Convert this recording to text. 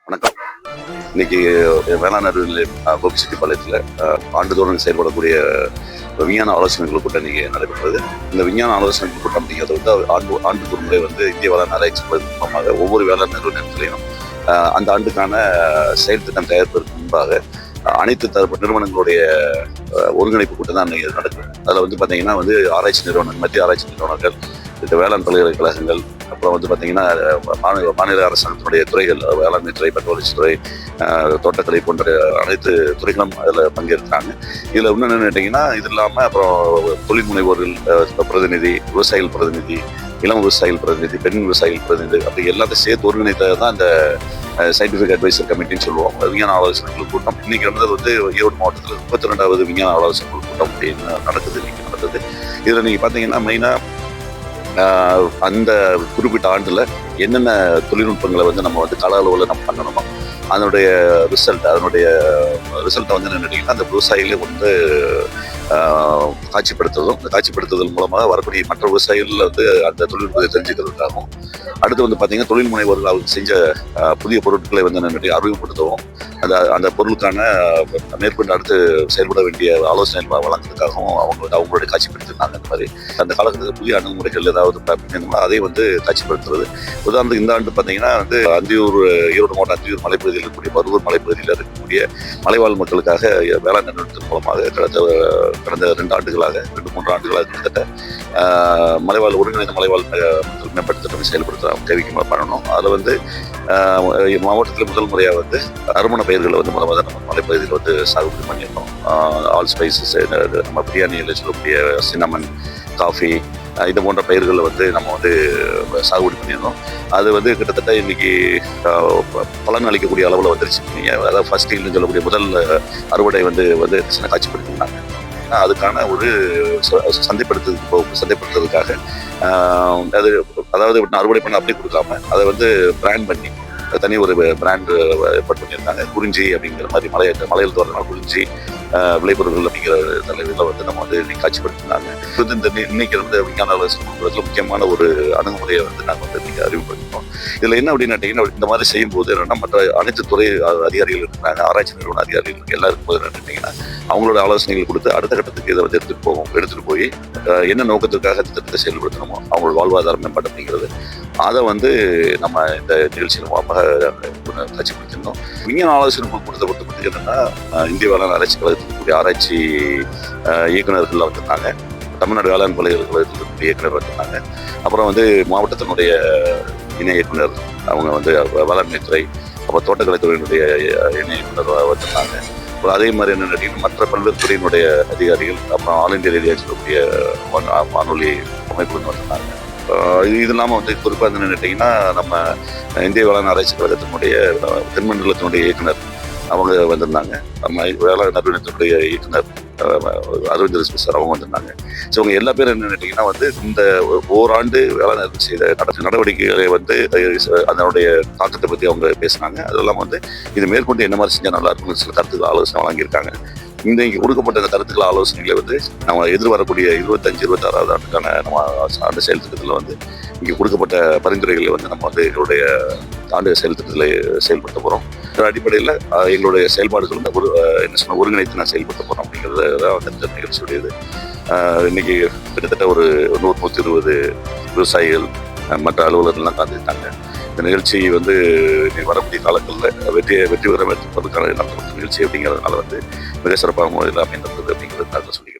வணக்கம். இன்னைக்கு வேளாண் அறிவியல் நிலையம் கோபிச்செட்டிப்பாளையத்தில் ஆண்டுதோறும் செயல்படக்கூடிய விஞ்ஞான ஆலோசனைகள் கூட்டம் இன்னைக்கு நடைபெற்றது. இந்த விஞ்ஞான ஆலோசனைகள் கூட்டம் அப்படிங்கிறது வந்து ஆண்டுக்கு ஒரு முறை வந்து இந்திய வேளாண் ஆராய்ச்சி மூலமாக ஒவ்வொரு வேளாண் நிறுவனத்திலையும் அந்த ஆண்டுக்கான செயல் திட்டம் தயாரிப்பதற்கு முன்பாக அனைத்து தரப்பு நிறுவனங்களுடைய ஒருங்கிணைப்பு கூட்டம் தான் இன்னைக்கு நடக்கும். அதில் வந்து பார்த்தீங்கன்னா வந்து ஆராய்ச்சி நிறுவனங்கள், மத்திய ஆராய்ச்சி நிறுவனங்கள், இந்த வேளாண் பல்கலைக்கழகங்கள், அப்புறம் வந்து பார்த்தீங்கன்னா மாநில அரசாங்கத்தினுடைய துறைகள், வேளாண்மை துறை, பெட்ரோலியஸ் துறை, தோட்டக்கலை போன்ற அனைத்து துறைகளும் அதில் பங்கேற்கிறாங்க. இதில் இன்னும் கேட்டிங்கன்னா இது இல்லாமல் அப்புறம் தொழில் முனைவோர்கள் பிரதிநிதி, விவசாயிகள் பிரதிநிதி, இளம் விவசாயிகள் பிரதிநிதி, பெண் விவசாயிகள் பிரதிநிதி, அப்படி எல்லாத்தையும் சேர்த்து ஒருங்கிணைத்தது தான் இந்த சயின்டிஃபிக் அட்வைசர் கமிட்டின்னு சொல்லுவோம். விஞ்ஞான ஆலோசனைகள் கூட்டம் இன்னைக்கு நடந்தது வந்து ஈரோடு மாவட்டத்தில் 32வது விஞ்ஞான ஆலோசனைகள் கூட்டம் அப்படின்னு நடக்குது. இன்னைக்கு நடந்தது. இதில் நீங்கள் பார்த்தீங்கன்னா மெயினாக அந்த குறிப்பிட்ட ஆண்டில் என்னென்ன தொழில்நுட்பங்களை வந்து நம்ம வந்து கள அளவில் நம்ம பண்ணணுமோ அதனுடைய ரிசல்ட்டை வந்து என்ன கேட்டிங்கன்னா அந்த விவசாயிகளே வந்து காட்சிப்படுத்துறதும், இந்த காட்சிப்படுத்துதல் மூலமாக வரக்கூடிய மற்ற விவசாயிகள் வந்து அந்த தொழில்நுட்பத்தை தெரிஞ்சுக்கிறதுக்காகவும், அடுத்து வந்து பார்த்தீங்கன்னா தொழில் முனைவோர்கள் அவங்க செஞ்ச புதிய பொருட்களை வந்து என்ன அறிமுகப்படுத்தவும், அந்த பொருளுக்கான மேற்கொண்டு அடுத்து செயல்பட வேண்டிய ஆலோசனை வழங்குறதுக்காகவும் அவங்களுடைய காட்சிப்படுத்திருந்தாங்க. அந்த மாதிரி அந்த காலகட்டத்தில் புதிய அணுகுமுறைகள் ஏதாவது அதை வந்து காட்சிப்படுத்துறது. உதாரணத்துக்கு இந்த ஆண்டு பார்த்தீங்கன்னா வந்து ஈரோடு மாவட்டம் அந்தியூர் மலைப்பகுதியில் இருக்கக்கூடிய பருவூர் மலைப்பகுதியில் இருக்கக்கூடிய மலைவாழ் மக்களுக்காக வேளாண் நிறுவனத்தின் மூலமாக கடந்த 2 ஆண்டுகளாக 2-3 ஆண்டுகளாக கிட்டத்தட்ட ஒருங்கிணைந்த மலைவாழ் மேம்பாட்டு திட்டம் செயல்படுத்துகிறோம். தேவைக்கு பண்ணணும். அதில் வந்து மாவட்டத்தில் முதல் முறையாக வந்து நறுமண பயிர்களை வந்து முதல்ல நம்ம மலைப்பகுதியில் வந்து சாகுபடி பண்ணியிருக்கோம். ஆல் ஸ்பைசஸ், நம்ம பிரியாணியில் சொல்லக்கூடிய சின்னமன், காஃபி, இது போன்ற பயிர்களை வந்து நம்ம வந்து சாகுபடி பண்ணியிருந்தோம். அது வந்து கிட்டத்தட்ட இன்னைக்கு பலன் அளிக்கக்கூடிய அளவில் வந்துருச்சு. அதாவது ஃபர்ஸ்ட் ஈல்டுன்னு சொல்லக்கூடிய முதல் அறுவடை வந்து காட்சிப்படுத்தினாங்க. அதுக்கான ஒரு சந்தைப்படுத்துறதுக்காக அதாவது அறுவடை பண்ண அப்படி கொடுக்காம அதை வந்து பிராண்ட் பண்ணி தனி ஒரு பிராண்ட் ஏற்பாடு பண்ணியிருக்காங்க. குறிஞ்சி அப்படிங்கிற மாதிரி மலையில் தோறனால குறிஞ்சி விளைபொருட்கள் அப்படிங்கிற தலைவரில் வந்து நம்ம வந்து காட்சிப்படுத்தினாங்க. இன்னைக்கு இருந்த விஞ்ஞான ஆலோசனை முக்கியமான ஒரு அணுகுமுறையை வந்து நாங்கள் வந்து இன்னைக்கு அறிமுகப்படுத்தினோம். இதில் என்ன அப்படின்னு கேட்டீங்கன்னா, இந்த மாதிரி செய்யும்போது என்னன்னா மற்ற அனைத்து துறை அதிகாரிகள் இருக்கிறாங்க, ஆராய்ச்சி நிறுவன அதிகாரிகள் எல்லாருக்கும் போது என்ன கேட்டீங்கன்னா அவங்களோட ஆலோசனைகள் கொடுத்து அடுத்த கட்டத்துக்கு இதை வந்து எடுத்துகிட்டு போய் என்ன நோக்கத்திற்காக திட்டத்தை செயல்படுத்தணுமோ அவங்களோட வாழ்வாதாரம் மேம்பாடு அப்படிங்கிறது அதை வந்து நம்ம இந்த நிகழ்ச்சியின் மூலமாக காட்சிப்படுத்தியிருந்தோம். விஞ்ஞான ஆலோசனை பொறுத்தவரைக்கும் என்னன்னா இந்திய வேளாண் ஆராய்ச்சி கழகத்தில் இருக்கக்கூடிய ஆராய்ச்சி இயக்குநர்கள் வந்திருந்தாங்க, தமிழ்நாடு வேளாண் பல்கலைக்கழகத்தில் இருக்கக்கூடிய இயக்குநர் வந்திருந்தாங்க, அப்புறம் வந்து மாவட்டத்தினுடைய இணை இயக்குனர், அவங்க வந்து வேளாண்மை துறை, அப்புறம் தோட்டக்கலைத்துறையினுடைய இணை இயக்குனர் வந்திருந்தாங்க. அப்புறம் அதே மாதிரி என்ன கேட்டீங்கன்னா மற்ற பல்வேறு துறையினுடைய அதிகாரிகள், அப்புறம் ஆல் இண்டியா ரேடியோ சொல்லக்கூடிய வானொலி அமைப்பு வந்திருந்தாங்க. இது இல்லாமல் வந்து குறிப்பாக என்ன கேட்டிங்கன்னா நம்ம இந்திய வேளாண் ஆராய்ச்சி கழகத்தினுடைய தென்மண்டலத்தினுடைய இயக்குனர் அவங்க வந்திருந்தாங்க, நம்ம வேளாண் நிறுவனத்தினுடைய இயக்குனர் அரவிந்த் சார் அவங்க வந்திருந்தாங்க. ஸோ அவங்க எல்லா பேரும் என்ன கேட்டிங்கன்னா வந்து இந்த ஓராண்டு வேளாண் செய்த நடவடிக்கைகளை வந்து அதனுடைய தாக்கத்தை பற்றி அவங்க பேசினாங்க. அது இல்லாமல் வந்து இது மேற்கொண்டு என்ன மாதிரி செஞ்சால் நல்லா இருக்கும்னு சில கருத்துக்கள் ஆலோசனை வழங்கியிருக்காங்க. இங்கே கொடுக்கப்பட்ட இந்த கருத்துக்கள் ஆலோசனைகளை வந்து நம்ம எதிர்வரக்கூடிய 25-26வது ஆண்டுக்கான நம்ம ஆண்டு செயல் திட்டத்தில் வந்து இங்கே கொடுக்கப்பட்ட பரிந்துரைகளை வந்து நம்ம வந்து எங்களுடைய ஆண்டு செயல் திட்டத்தில் செயல்படுத்த போகிறோம். அடிப்படையில் எங்களுடைய செயல்பாடுகள் வந்து ஒருங்கிணைத்து நான் செயல்படுத்த போகிறோம் அப்படிங்கிறது தான் வந்து இந்த நிகழ்ச்சியுடையது. இன்னைக்கு கிட்டத்தட்ட ஒரு 100-120 விவசாயிகள் மற்ற அலுவலர்கள்லாம் கலந்துட்டாங்க. இந்த நிகழ்ச்சி வந்து வரக்கூடிய காலங்களில் வெற்றி பெறுவதற்கான நிகழ்ச்சி அப்படிங்கிறதுனால வந்து மிக சிறப்பாக முறையில் அமைந்தது அப்படிங்கிறது நான் சொல்லிக்கிறேன்.